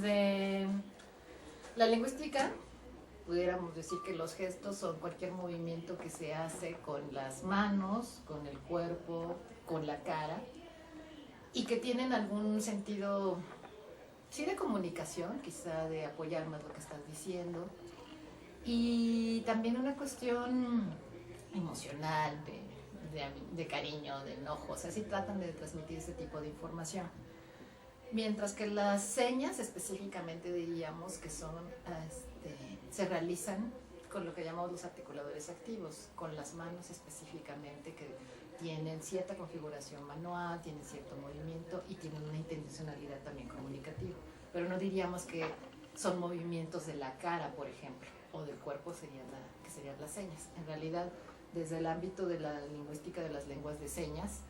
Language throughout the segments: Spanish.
Desde la lingüística, pudiéramos decir que los gestos son cualquier movimiento que se hace con las manos, con el cuerpo, con la cara, y que tienen algún sentido, sí, de comunicación, quizá de apoyar más lo que estás diciendo, y también una cuestión emocional, de cariño, de enojo, o sea, sí tratan de transmitir ese tipo de información. Mientras que las señas específicamente diríamos que son, se realizan con lo que llamamos los articuladores activos, con las manos específicamente, que tienen cierta configuración manual, tienen cierto movimiento y tienen una intencionalidad también comunicativa. Pero no diríamos que son movimientos de la cara, por ejemplo, o del cuerpo, que serían las señas. En realidad, desde el ámbito de la lingüística de las lenguas de señas,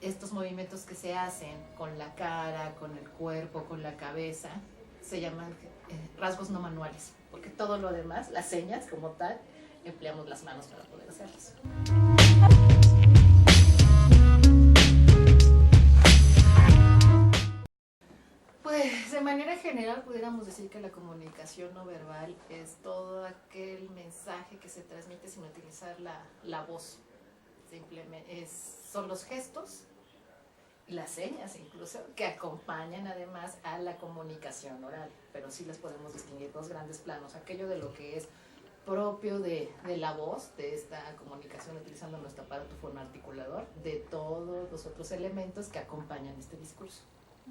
estos movimientos que se hacen con la cara, con el cuerpo, con la cabeza, se llaman rasgos no manuales, porque todo lo demás, las señas como tal, empleamos las manos para poder hacerlas. Pues de manera general pudiéramos decir que la comunicación no verbal es todo aquel mensaje que se transmite sin utilizar la voz. Simplemente son los gestos, las señas incluso, que acompañan además a la comunicación oral, pero sí las podemos distinguir dos grandes planos, aquello de lo que es propio de la voz, de esta comunicación utilizando nuestro aparato fonoarticulador, de todos los otros elementos que acompañan este discurso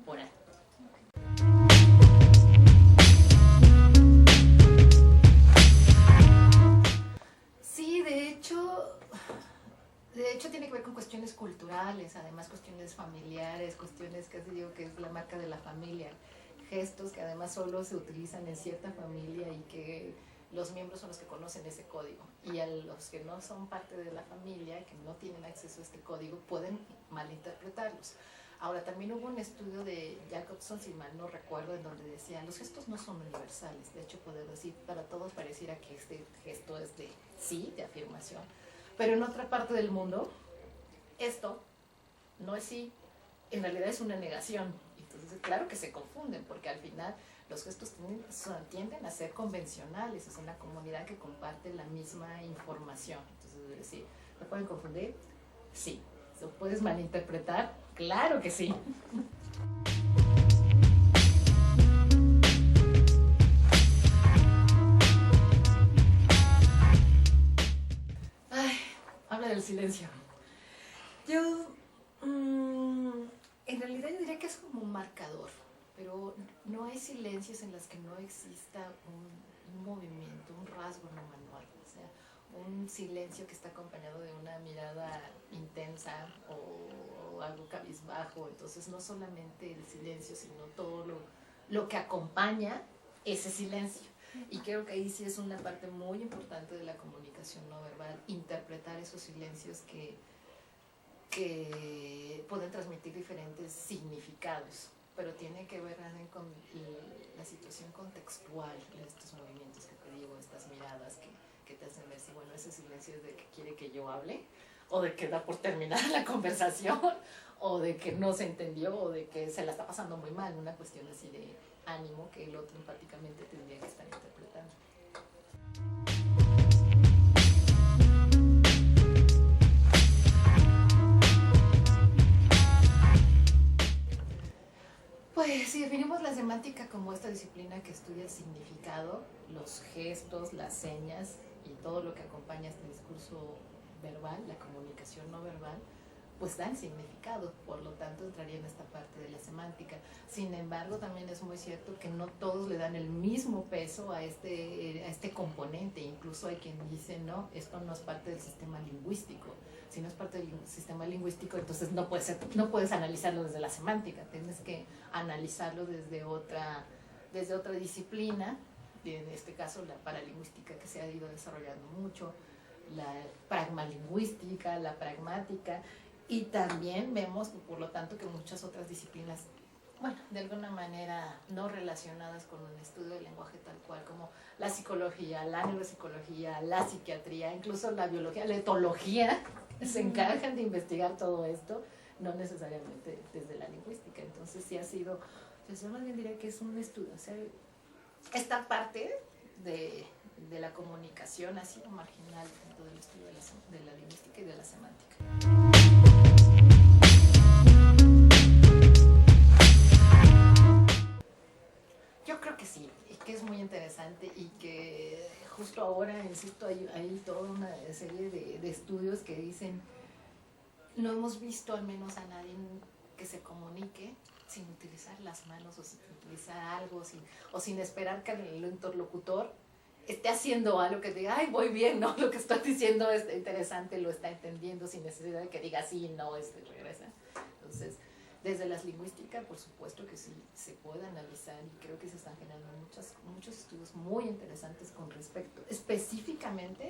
oral. Sí, de hecho tiene que ver con cuestiones culturales, además cuestiones familiares, cuestiones que digo que es la marca de la familia, gestos que además solo se utilizan en cierta familia y que los miembros son los que conocen ese código, y a los que no son parte de la familia, que no tienen acceso a este código, pueden malinterpretarlos. Ahora, también hubo un estudio de Jacobson, si mal no recuerdo, en donde decía, los gestos no son universales. De hecho, podemos decir, para todos pareciera que este gesto es de sí, de afirmación, pero en otra parte del mundo, esto no es sí, en realidad es una negación. Entonces, claro que se confunden, porque al final los gestos tienden a ser convencionales, es una comunidad que comparte la misma información. Entonces, es decir, ¿me pueden confundir? Sí. ¿Lo puedes malinterpretar? Claro que sí. Ay, habla del silencio. Yo, en realidad yo diría que es como un marcador, pero no hay silencios en los que no exista un movimiento, un rasgo no manual, o sea, un silencio que está acompañado de una mirada intensa o algo cabizbajo. Entonces no solamente el silencio, sino todo lo que acompaña ese silencio. Y creo que ahí sí es una parte muy importante de la comunicación no verbal, interpretar esos silencios que pueden transmitir diferentes significados, pero tiene que ver con la situación contextual de estos movimientos que te digo, estas miradas que te hacen ver si, bueno, ese silencio es de que quiere que yo hable, o de que da por terminada la conversación, o de que no se entendió, o de que se la está pasando muy mal, una cuestión así de ánimo que el otro empáticamente tendría que estar interpretando. Pues si definimos la semántica como esta disciplina que estudia el significado, los gestos, las señas y todo lo que acompaña este discurso verbal, la comunicación no verbal, pues dan significado, por lo tanto entraría en esta parte de la semántica. Sin embargo, también es muy cierto que no todos le dan el mismo peso a este componente. Incluso hay quien dice, no, esto no es parte del sistema lingüístico. Si no es parte del sistema lingüístico, entonces no puedes analizarlo desde la semántica, tienes que analizarlo desde otra disciplina, en este caso la paralingüística, que se ha ido desarrollando mucho, la pragmalingüística, la pragmática, y también vemos, por lo tanto, que muchas otras disciplinas, bueno, de alguna manera no relacionadas con un estudio del lenguaje tal cual, como la psicología, la neuropsicología, la psiquiatría, incluso la biología, la etología, se encargan de investigar todo esto, no necesariamente desde la lingüística. Entonces sí ha sido Entonces, yo más bien diría que es un estudio, o sea, esta parte de la comunicación ha sido marginal dentro del estudio de la lingüística y de la semántica. Yo creo que sí, y que es muy interesante y que justo ahora, insisto, hay toda una serie de estudios que dicen, no hemos visto al menos a nadie que se comunique sin utilizar las manos o sin utilizar algo o sin esperar que el interlocutor esté haciendo algo que diga, ay, voy bien, ¿no? Lo que estoy diciendo es interesante, lo está entendiendo sin necesidad de que diga sí, no, regresa. Entonces, desde las lingüísticas, por supuesto que sí se puede analizar y creo que se están generando muchos estudios muy interesantes con respecto específicamente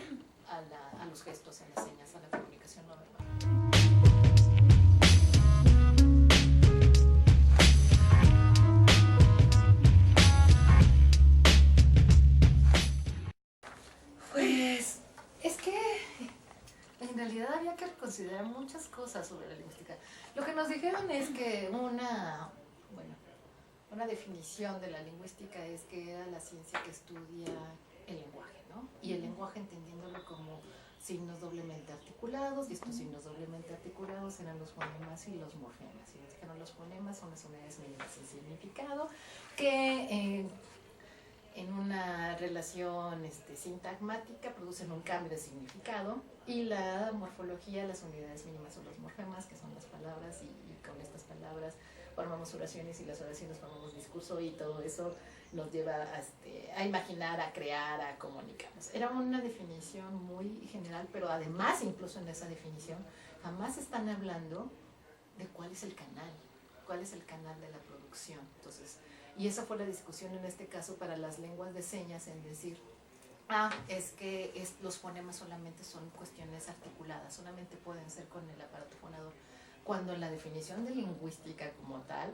a los gestos, a las señas, a la comunicación no verbal. Pues es que en realidad había que considerar muchas cosas sobre la lingüística. Lo que nos dijeron es que una definición de la lingüística es que era la ciencia que estudia el lenguaje, ¿no? Y el lenguaje entendiéndolo como signos doblemente articulados, y estos signos doblemente articulados eran los fonemas y los morfemas. Y nos dijeron los fonemas son las unidades mínimas de significado que en una relación sintagmática producen un cambio de significado, y la morfología, las unidades mínimas son los morfemas, que son las palabras, y con estas palabras formamos oraciones y las oraciones formamos discurso, y todo eso nos lleva a imaginar, a crear, a comunicarnos. Era una definición muy general, pero además incluso en esa definición jamás están hablando de cuál es el canal de la producción. Entonces, y esa fue la discusión en este caso para las lenguas de señas, en decir, es que los fonemas solamente son cuestiones articuladas, solamente pueden ser con el aparato fonador, cuando en la definición de lingüística como tal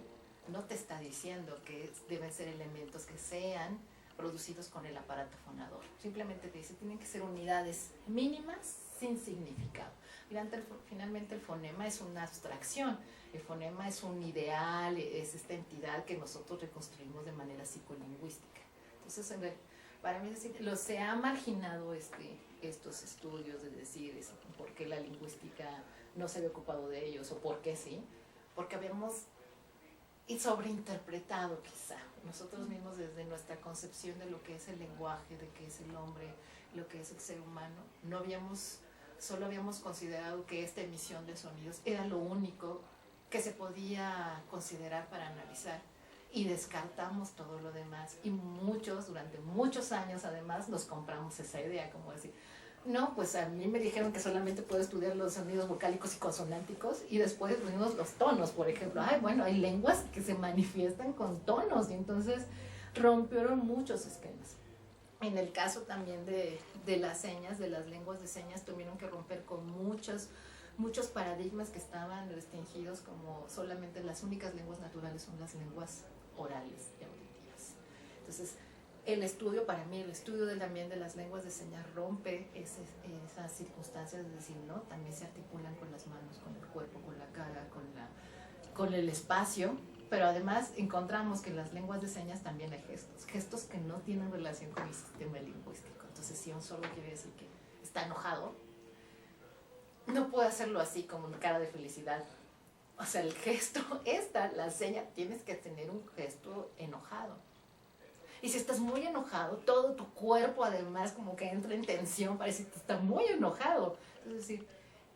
no te está diciendo que deben ser elementos que sean producidos con el aparato fonador, simplemente te dice tienen que ser unidades mínimas sin significado. Finalmente el fonema es una abstracción, el fonema es un ideal, es esta entidad que nosotros reconstruimos de manera psicolingüística. Entonces, para mí se ha marginado estos estudios de decir por qué la lingüística no se había ocupado de ellos, o por qué sí, porque habíamos sobreinterpretado quizá nosotros mismos desde nuestra concepción de lo que es el lenguaje, de qué es el hombre, lo que es el ser humano. Solo habíamos considerado que esta emisión de sonidos era lo único que se podía considerar para analizar, y descartamos todo lo demás, y durante muchos años además nos compramos esa idea, como decir, no, pues a mí me dijeron que solamente puedo estudiar los sonidos vocálicos y consonánticos, y después vimos los tonos, por ejemplo, hay lenguas que se manifiestan con tonos, y entonces rompieron muchos esquemas. En el caso también de las señas, de las lenguas de señas, tuvieron que romper con muchos paradigmas que estaban restringidos, como solamente las únicas lenguas naturales son las lenguas orales y auditivas. Entonces, el estudio también de las lenguas de señas rompe esas circunstancias de decir, no, también se articulan con las manos, con el cuerpo, con la cara, con el espacio, pero además encontramos que en las lenguas de señas también hay gestos que no tienen relación con el sistema lingüístico. Entonces, si un sordo quiere decir que está enojado, no puede hacerlo así como una cara de felicidad. O sea, el gesto, la seña, tienes que tener un gesto enojado. Y si estás muy enojado, todo tu cuerpo además como que entra en tensión, parece que está muy enojado. Es decir,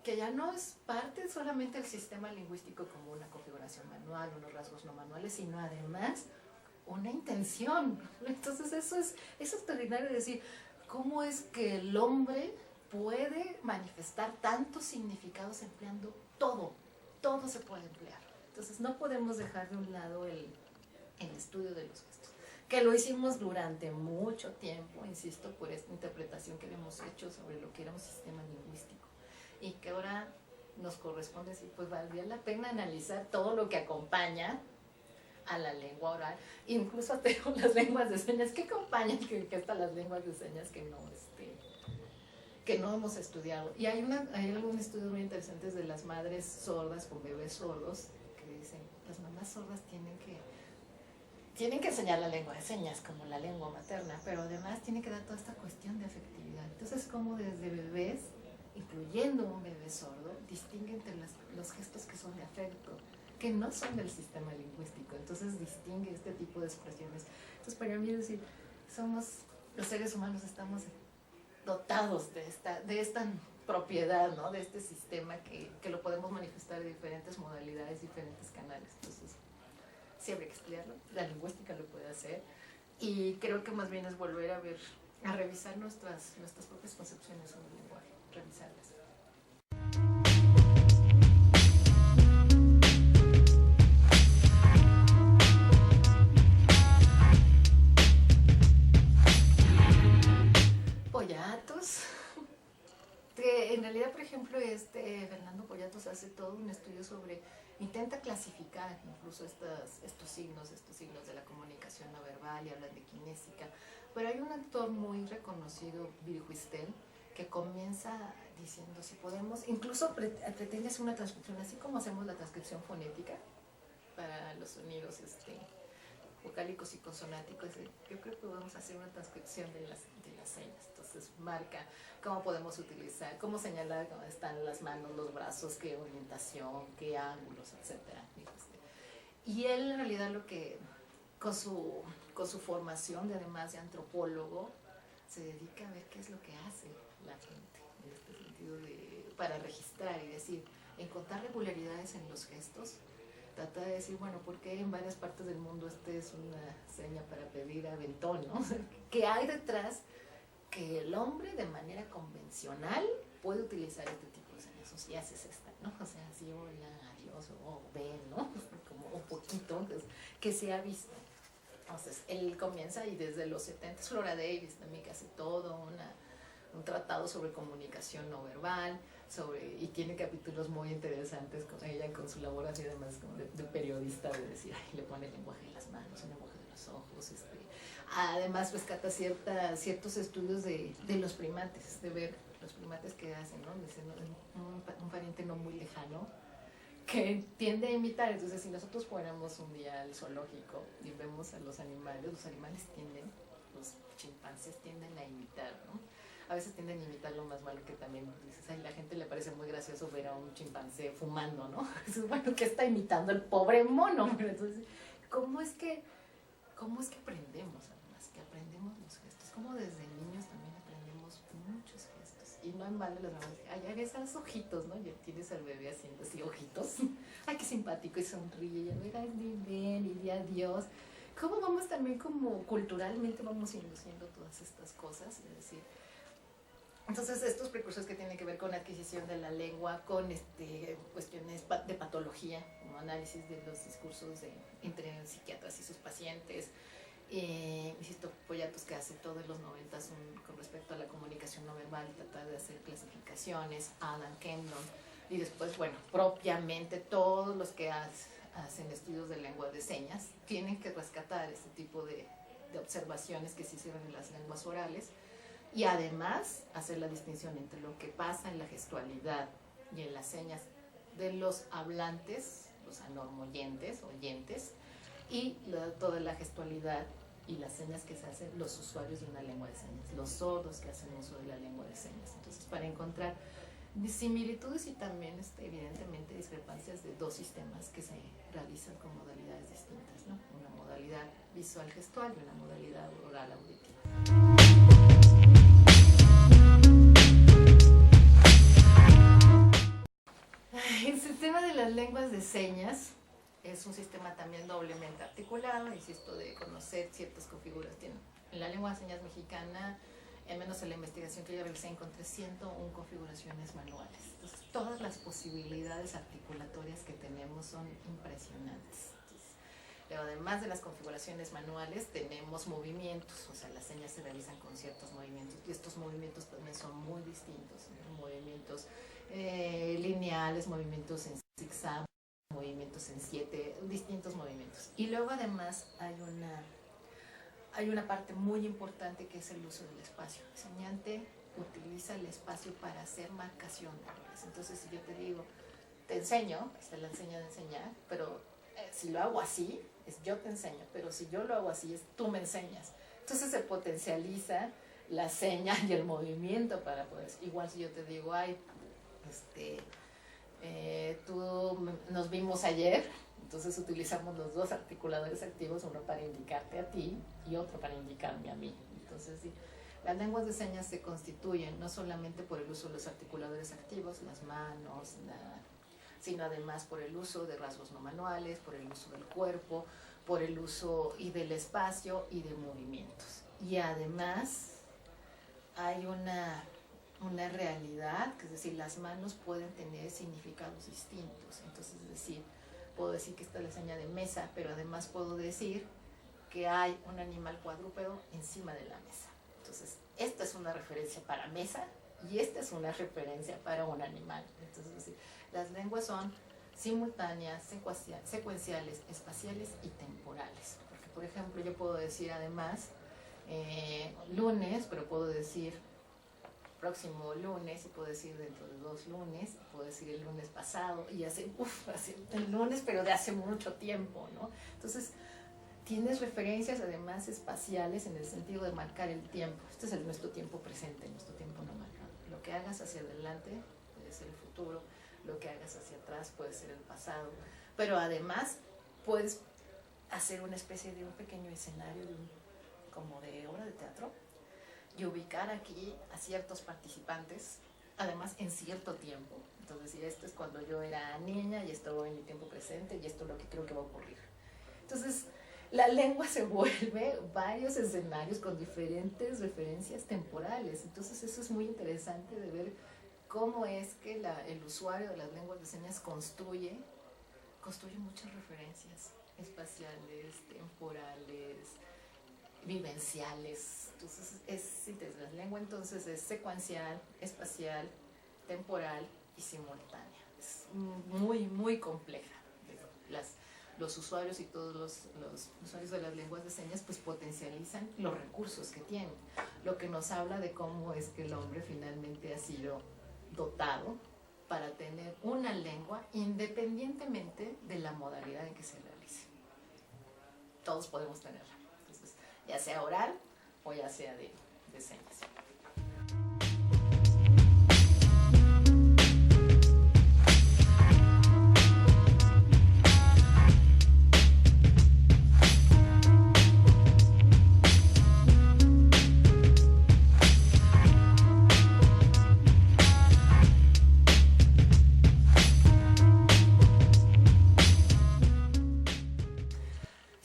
que ya no es parte solamente del sistema lingüístico como una configuración manual, unos rasgos no manuales, sino además una intención. Entonces eso es extraordinario, decir, ¿cómo es que el hombre puede manifestar tantos significados empleando todo se puede emplear? Entonces no podemos dejar de un lado el estudio de los gestos, que lo hicimos durante mucho tiempo, insisto, por esta interpretación que hemos hecho sobre lo que era un sistema lingüístico, y que ahora nos corresponde decir, pues valdría la pena analizar todo lo que acompaña a la lengua oral, incluso tengo las lenguas de señas que acompañan, que están las lenguas de señas que no hemos estudiado. Y hay algunos estudios muy interesantes de las madres sordas con bebés sordos, que dicen, las mamás sordas tienen que tienen que enseñar la lengua de señas como la lengua materna, pero además tiene que dar toda esta cuestión de afectividad. Entonces, como desde bebés, incluyendo un bebé sordo, distingue entre los gestos que son de afecto, que no son del sistema lingüístico. Entonces, distingue este tipo de expresiones. Entonces, para mí decir, los seres humanos estamos dotados de esta propiedad, ¿no? De este sistema que lo podemos manifestar de diferentes modalidades, diferentes canales. Entonces, sí habría que estudiarlo, la lingüística lo puede hacer, y creo que más bien es volver a revisar nuestras propias concepciones sobre el lenguaje, revisarlas. Pollatos, que en realidad, por ejemplo, Fernando Pollatos hace todo un estudio intenta clasificar incluso estos signos de la comunicación no verbal, y hablan de kinésica, pero hay un actor muy reconocido, Bill Huistel, que comienza diciendo, si podemos, incluso pretende hacer una transcripción, así como hacemos la transcripción fonética para los sonidos vocálicos y consonáticos. Yo creo que podemos hacer una transcripción de las señas. Entonces marca cómo podemos utilizar, cómo señalar dónde están las manos, los brazos, qué orientación, qué ángulos, etc. Y él en realidad con su formación, además de antropólogo, se dedica a ver qué es lo que hace la gente, en este sentido para registrar y decir, encontrar regularidades en los gestos. Trata de decir, bueno, ¿por qué en varias partes del mundo es una seña para pedir aventón, ¿no? ¿Qué hay detrás que el hombre de manera convencional puede utilizar este tipo de señas? O si haces esta, ¿no? O sea, así, hola, adiós, o ven, ¿no? Como un poquito, que se ha visto. Entonces, él comienza, y desde los 70, Flora Davis también, que hace todo un tratado sobre comunicación no verbal, y tiene capítulos muy interesantes con ella, con su labor así además como de periodista, de decir, ay, le pone el lenguaje de las manos, el lenguaje de los ojos, además rescata ciertos estudios de los primates, de ver los primates que hacen, ¿no? Dicen, un pariente no muy lejano que tiende a imitar. Entonces, si nosotros fuéramos un día al zoológico y vemos a los animales los chimpancés tienden a imitar, ¿no? A veces tienden a imitar lo más malo, que también dices, ay, la gente le parece muy gracioso ver a un chimpancé fumando, ¿no? Dices, bueno, ¿qué está imitando el pobre mono? Pero entonces, ¿cómo es que aprendemos, además? Que aprendemos los gestos, como desde niños también aprendemos muchos gestos, y no en vano las mamás dicen, ay, ya ves a los ojitos, ¿no? Ya tienes al bebé haciendo así ojitos, ay, qué simpático, y sonríe, y a ver, ay, bien, y di adiós. ¿Cómo vamos también, como culturalmente vamos induciendo todas estas cosas? Es decir, entonces estos precursores que tienen que ver con adquisición de la lengua, con cuestiones de patología, como análisis de los discursos entre psiquiatras y sus pacientes, insisto, Pollatos, que hace todo en los 90 con respecto a la comunicación no verbal, y trata de hacer clasificaciones, Adam Kendon, y después, bueno, propiamente todos los que hacen estudios de lengua de señas tienen que rescatar este tipo de observaciones que se hicieron en las lenguas orales, y además hacer la distinción entre lo que pasa en la gestualidad y en las señas de los hablantes, los anormoyentes, oyentes, y toda la gestualidad y las señas que se hacen los usuarios de una lengua de señas, los sordos que hacen uso de la lengua de señas. Entonces, para encontrar similitudes y también evidentemente discrepancias de dos sistemas que se realizan con modalidades distintas, ¿no? Una modalidad visual gestual y una modalidad oral auditiva. El sistema de las lenguas de señas es un sistema también doblemente articulado, insisto, de conocer ciertas configuraciones. En la lengua de señas mexicana, al menos en la investigación que yo realicé, encontré 101 configuraciones manuales. Entonces, todas las posibilidades articulatorias que tenemos son impresionantes. Entonces, pero además de las configuraciones manuales, tenemos movimientos, o sea, las señas se realizan con ciertos movimientos, y estos movimientos también son muy distintos, ¿no? Movimientos lineales, movimientos en zigzag, movimientos en 7, distintos movimientos. Y luego además hay una parte muy importante, que es el uso del espacio. El enseñante utiliza el espacio para hacer marcación de errores. Entonces, si yo te digo, te enseño, se la enseña de enseñar, pero si lo hago así, es yo te enseño, pero si yo lo hago así, es tú me enseñas. Entonces se potencializa la seña y el movimiento para poder, igual si yo te digo, ay, tú nos vimos ayer, entonces utilizamos los dos articuladores activos, uno para indicarte a ti y otro para indicarme a mí. Entonces, sí, las lenguas de señas se constituyen no solamente por el uso de los articuladores activos, las manos, sino además por el uso de rasgos no manuales, por el uso del cuerpo, por el uso y del espacio y de movimientos. Y además hay una realidad, que es decir, las manos pueden tener significados distintos. Entonces, es decir, puedo decir que esta es la seña de mesa, pero además puedo decir que hay un animal cuadrúpedo encima de la mesa. Entonces, esta es una referencia para mesa y esta es una referencia para un animal. Entonces, es decir, las lenguas son simultáneas, secuenciales, espaciales y temporales. Porque, por ejemplo, yo puedo decir además lunes, pero puedo decir próximo lunes, y puedo decir dentro de 2 lunes, y puedo decir el lunes pasado, y hace el lunes, pero de hace mucho tiempo, ¿no? Entonces, tienes referencias además espaciales en el sentido de marcar el tiempo. Este es nuestro tiempo presente, nuestro tiempo no marcado. Lo que hagas hacia adelante puede ser el futuro, lo que hagas hacia atrás puede ser el pasado, pero además puedes hacer una especie de un pequeño escenario como de obra de teatro y ubicar aquí a ciertos participantes, además en cierto tiempo. Entonces, si esto es cuando yo era niña y esto en mi tiempo presente y esto es lo que creo que va a ocurrir. Entonces, la lengua se vuelve varios escenarios con diferentes referencias temporales. Entonces, eso es muy interesante de ver cómo es que el usuario de las lenguas de señas construye muchas referencias espaciales, temporales, vivenciales. Entonces, la lengua entonces es secuencial, espacial, temporal y simultánea. Es muy, muy compleja. Los usuarios y todos los usuarios de las lenguas de señas pues potencializan los recursos que tienen, lo que nos habla de cómo es que el hombre finalmente ha sido dotado para tener una lengua independientemente de la modalidad en que se realice. Todos podemos tenerla, entonces, ya sea oral o ya sea de señas.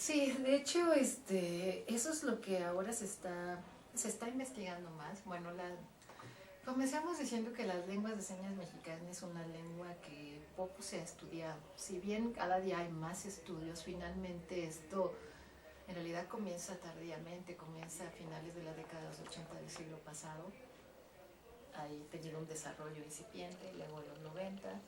Sí, de hecho, eso es lo que ahora se está investigando más. Bueno, comenzamos diciendo que las lenguas de señas mexicanas es una lengua que poco se ha estudiado. Si bien cada día hay más estudios, finalmente esto en realidad comienza tardíamente, comienza a finales de la década de los 80 del siglo pasado. Ha tenido un desarrollo incipiente, luego en los 90,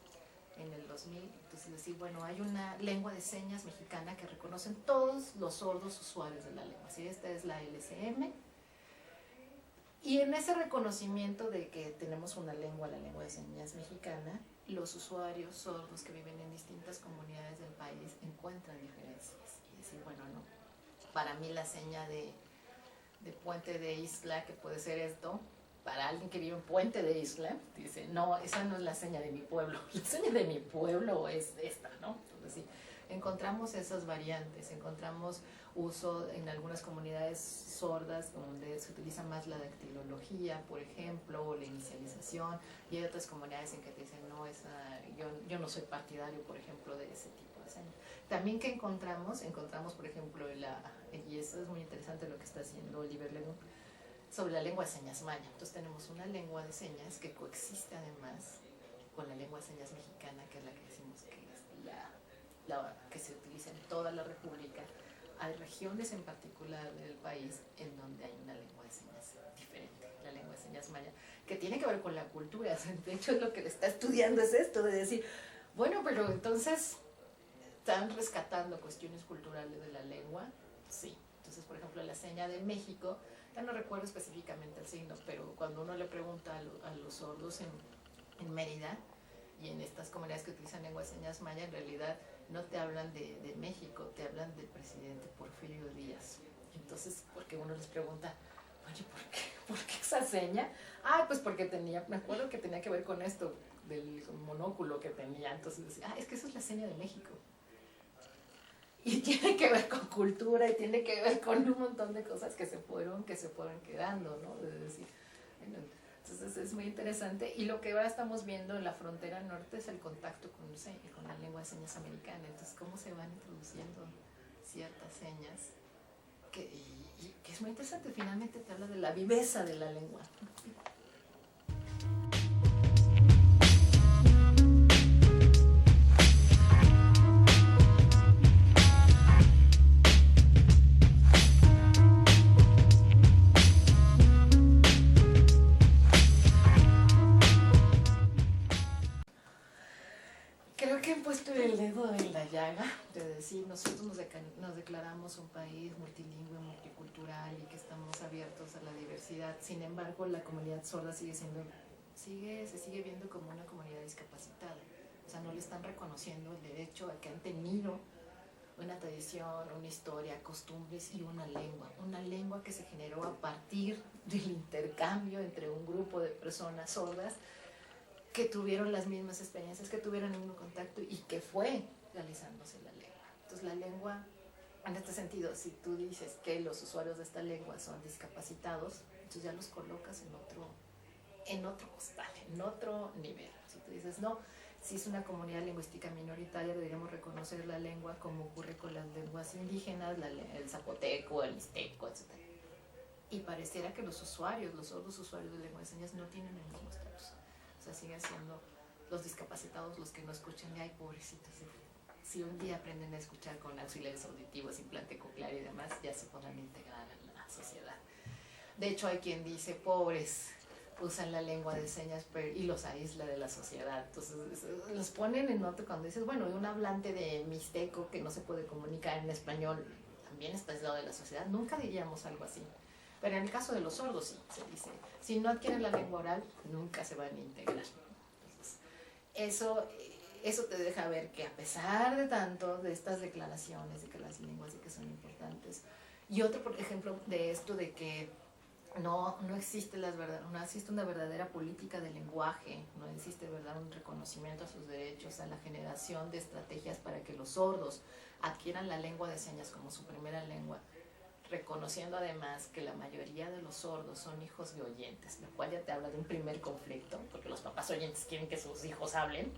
en el 2000, entonces decir, bueno, hay una lengua de señas mexicana que reconocen todos los sordos usuarios de la lengua. ¿Sí? Esta es la LSM. Y en ese reconocimiento de que tenemos una lengua, la lengua de señas mexicana, los usuarios sordos que viven en distintas comunidades del país encuentran diferencias. Y decir, bueno, no, para mí la seña de Puente de Isla, que puede ser esto, para alguien que vive en Puente de Isla, dice, no, esa no es la seña de mi pueblo, la seña de mi pueblo es esta, ¿no? Entonces, sí, encontramos esas variantes, encontramos uso en algunas comunidades sordas donde se utiliza más la dactilología, por ejemplo, o la inicialización, y hay otras comunidades en que te dicen, no, yo no soy partidario, por ejemplo, de ese tipo de señas. También que encontramos, por ejemplo, y eso es muy interesante lo que está haciendo Oliver Leduc, sobre la lengua de señas maya. Entonces tenemos una lengua de señas que coexiste además con la lengua de señas mexicana, que es la que decimos que es la que se utiliza en toda la república. Hay regiones en particular del país en donde hay una lengua de señas diferente, la lengua de señas maya, que tiene que ver con la cultura. De hecho, lo que está estudiando es esto, de decir, bueno, pero entonces están rescatando cuestiones culturales de la lengua. Sí. Entonces, por ejemplo, la seña de México, ya no recuerdo específicamente el signo, pero cuando uno le pregunta a los sordos en Mérida y en estas comunidades que utilizan lengua de señas maya, en realidad no te hablan de México, te hablan del presidente Porfirio Díaz. Entonces, porque uno les pregunta, oye, ¿por qué esa seña? Ah, pues porque me acuerdo que tenía que ver con esto, del monóculo que tenía. Entonces decía, es que esa es la seña de México. Y tiene que ver con cultura y tiene que ver con un montón de cosas que se fueron quedando, ¿no? Es decir, bueno, entonces es muy interesante. Y lo que ahora estamos viendo en la frontera norte es el contacto con la lengua de señas americana. Entonces, cómo se van introduciendo ciertas señas que es muy interesante. Finalmente te habla de la viveza de la lengua. Creo que han puesto el dedo en la llaga de decir, nosotros nos declaramos un país multilingüe, multicultural y que estamos abiertos a la diversidad. Sin embargo, la comunidad sorda se sigue viendo como una comunidad discapacitada. O sea, no le están reconociendo el derecho a que han tenido una tradición, una historia, costumbres y una lengua que se generó a partir del intercambio entre un grupo de personas sordas que tuvieron las mismas experiencias, que tuvieron el mismo contacto y que fue realizándose la lengua. Entonces la lengua, en este sentido, si tú dices que los usuarios de esta lengua son discapacitados, entonces ya los colocas en otro costal, en otro nivel. Si tú dices, no, si es una comunidad lingüística minoritaria, deberíamos reconocer la lengua como ocurre con las lenguas indígenas, el zapoteco, el mixteco, etc. Y pareciera que los sordos usuarios de lengua de señas no tienen el mismo estatus. O sea, siguen siendo los discapacitados los que no escuchan de, ay, pobrecitos. Si un día aprenden a escuchar con auxiliares auditivos, implante coclear y demás, ya se podrán integrar en la sociedad. De hecho, hay quien dice, pobres, usan la lengua de señas y los aísla de la sociedad. Entonces, los ponen en otro cuando dices, bueno, un hablante de mixteco que no se puede comunicar en español, también está aislado de la sociedad. Nunca diríamos algo así. Pero en el caso de los sordos sí, se dice, si no adquieren la lengua oral, nunca se van a integrar. Entonces, eso te deja ver que a pesar de tanto de estas declaraciones de que las lenguas sí que son importantes, y otro por ejemplo de esto de que no existe una verdadera política de lenguaje, no existe un reconocimiento a sus derechos, a la generación de estrategias para que los sordos adquieran la lengua de señas como su primera lengua, reconociendo además que la mayoría de los sordos son hijos de oyentes, lo cual ya te habla de un primer conflicto, porque los papás oyentes quieren que sus hijos hablen.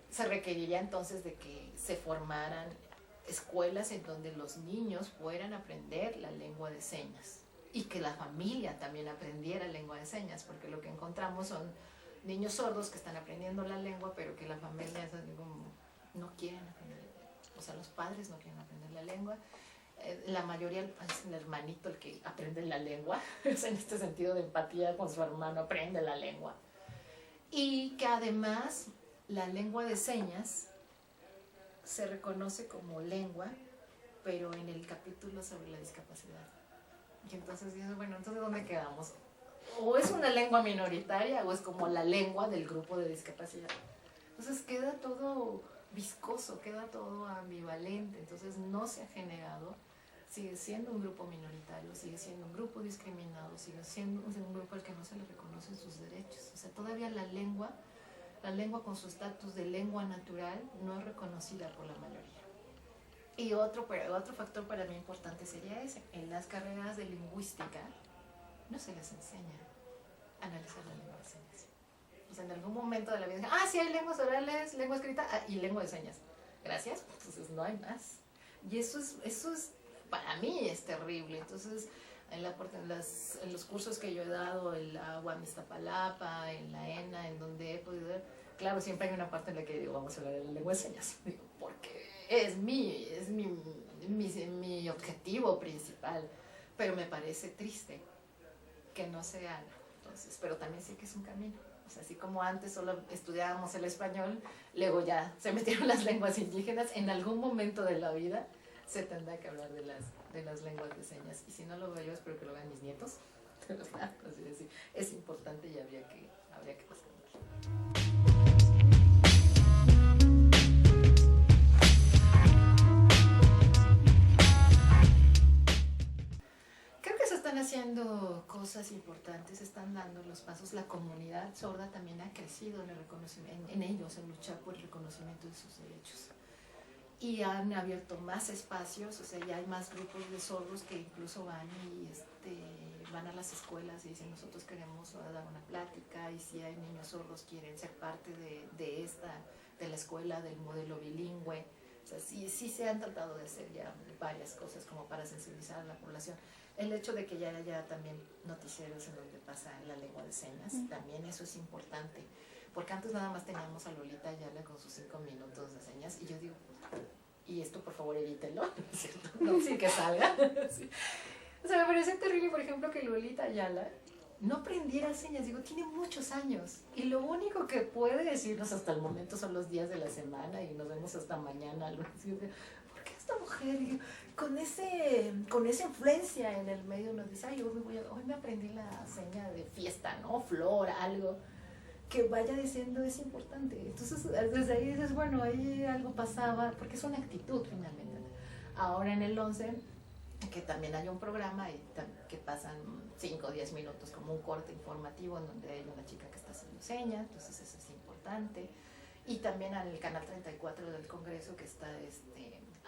Se requeriría entonces de que se formaran escuelas en donde los niños fueran a aprender la lengua de señas y que la familia también aprendiera lengua de señas, porque lo que encontramos son niños sordos que están aprendiendo la lengua, pero que la familia no quieren aprender, o sea, los padres no quieren aprender la lengua. La mayoría es el hermanito el que aprende la lengua, en este sentido de empatía con su hermano, aprende la lengua. Y que además la lengua de señas se reconoce como lengua, pero en el capítulo sobre la discapacidad. Y entonces dices, bueno, entonces ¿dónde quedamos? O es una lengua minoritaria o es como la lengua del grupo de discapacidad. Entonces queda todo viscoso, queda todo ambivalente, entonces no se ha generado. Sigue siendo un grupo minoritario, sigue siendo un grupo discriminado, sigue siendo un grupo al que no se le reconocen sus derechos. O sea, todavía la lengua con su estatus de lengua natural no es reconocida por la mayoría. Y otro factor para mí importante sería ese. En las carreras de lingüística no se les enseña a analizar la lengua de señas. O sea, en algún momento de la vida dicen, sí hay lenguas orales, lengua escrita y lengua de señas. Gracias, entonces no hay más. Y eso es para mí es terrible. Entonces, en los cursos que yo he dado, en la UAM Iztapalapa, en la ENA, en donde he podido ver, claro, siempre hay una parte en la que digo, vamos a hablar de la lengua de señas, porque es mi objetivo principal, pero me parece triste que no se haga. Entonces, pero también sé que es un camino. O sea, así como antes solo estudiábamos el español, luego ya se metieron las lenguas indígenas, en algún momento de la vida se tendrá que hablar de las lenguas de señas. Y si no lo veo yo, espero que lo vean mis nietos. Así decir, es importante y habría que rescatarlo. haciendo cosas importantes, están dando los pasos. La comunidad sorda también ha crecido en el reconocimiento, en ellos, en luchar por el reconocimiento de sus derechos. Y han abierto más espacios, o sea, ya hay más grupos de sordos que incluso van y van a las escuelas y dicen, nosotros queremos dar una plática, y si hay niños sordos quieren ser parte de la escuela, del modelo bilingüe. O sea, sí se han tratado de hacer ya varias cosas como para sensibilizar a la población. El hecho de que ya haya también noticieros en donde pasa la lengua de señas, también eso es importante. Porque antes nada más teníamos a Lolita Ayala con sus 5 minutos de señas, y yo digo, y esto por favor evítelo, ¿no es cierto? No, sí que salga. Sí. O sea, me parece terrible, por ejemplo, que Lolita Ayala no aprendiera señas. Digo, tiene muchos años, y lo único que puede decirnos hasta el momento son los días de la semana, y nos vemos hasta mañana. ¿Por qué esta mujer, digo, con esa influencia en el medio, nos dice, ay, hoy me aprendí la seña de fiesta, ¿no? Flor, algo que vaya diciendo es importante? Entonces, desde ahí dices, bueno, ahí algo pasaba, porque es una actitud finalmente. Ahora en el 11, que también hay un programa y que pasan 5 o 10 minutos como un corte informativo en donde hay una chica que está haciendo señas, entonces eso es importante. Y también al canal 34 del Congreso, que está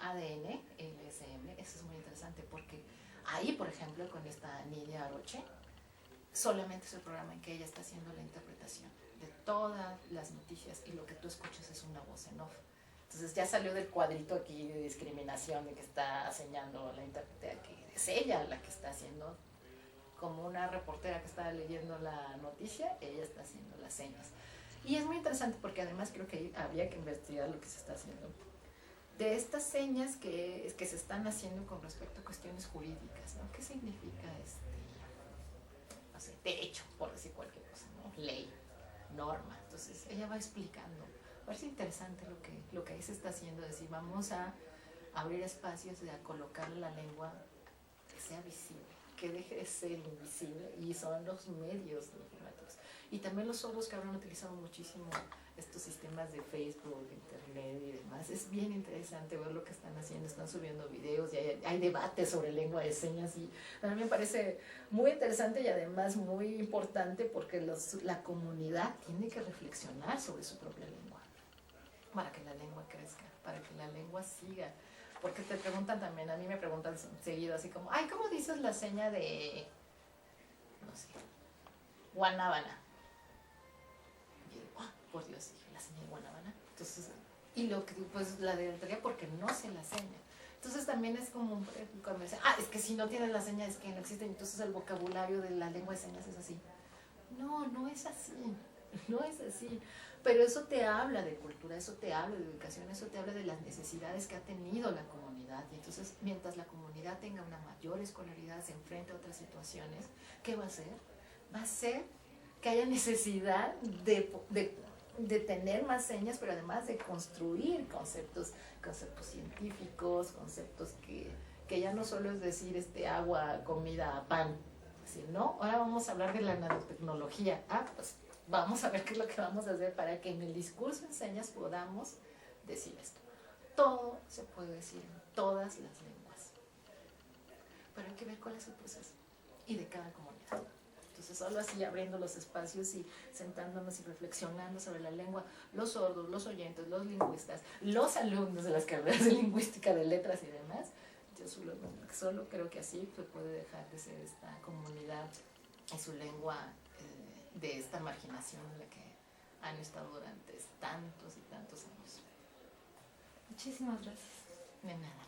ADN, LSM, eso es muy interesante, porque ahí, por ejemplo, con esta Nidia Aroche, solamente es el programa en que ella está haciendo la interpretación de todas las noticias, y lo que tú escuchas es una voz en off. Entonces ya salió del cuadrito aquí de discriminación, de que está señalando la intérprete, que es ella la que está haciendo, como una reportera que está leyendo la noticia, ella está haciendo las señas. Y es muy interesante porque además creo que habría que investigar lo que se está haciendo de estas señas que se están haciendo con respecto a cuestiones jurídicas, ¿no? ¿Qué significa no sé, derecho, por decir cualquier cosa, ¿no? Ley, norma? Entonces ella va explicando. Parece interesante lo que ahí se está haciendo, es decir, vamos a abrir espacios, a colocar la lengua que sea visible, que deje de ser invisible, y son los medios informativos. Y también los sordos, que habrán utilizado muchísimo estos sistemas de Facebook, Internet y demás. Es bien interesante ver lo que están haciendo, están subiendo videos, y hay debates sobre lengua de señas, y a mí me parece muy interesante y además muy importante, porque la comunidad tiene que reflexionar sobre su propia lengua, para que la lengua crezca, para que la lengua siga. Porque te preguntan también, a mí me preguntan seguido así como, ay, ¿cómo dices la seña de, no sé, Guanábana? Y yo digo, por Dios, dije, la seña de Guanábana. Entonces, y lo que pues la deletrea porque no sé la seña. Entonces también es como cuando me dicen, es que si no tienes la seña es que no existe, entonces el vocabulario de la lengua de señas es así. No es así, no es así. Pero eso te habla de cultura, eso te habla de educación, eso te habla de las necesidades que ha tenido la comunidad. Y entonces, mientras la comunidad tenga una mayor escolaridad, se enfrente a otras situaciones, ¿qué va a hacer? Va a ser que haya necesidad de tener más señas, pero además de construir conceptos científicos, conceptos que ya no solo es decir agua, comida, pan, sino ahora vamos a hablar de la nanotecnología. Pues vamos a ver qué es lo que vamos a hacer para que en el discurso en señas podamos decir esto. Todo se puede decir en todas las lenguas, pero hay que ver cuál es el proceso y de cada comunidad. Entonces, solo así, abriendo los espacios y sentándonos y reflexionando sobre la lengua, los sordos, los oyentes, los lingüistas, los alumnos de las carreras de lingüística, de letras y demás, yo solo creo que así se puede dejar de ser esta comunidad y su lengua de esta marginación en la que han estado durante tantos y tantos años. Muchísimas gracias. De nada.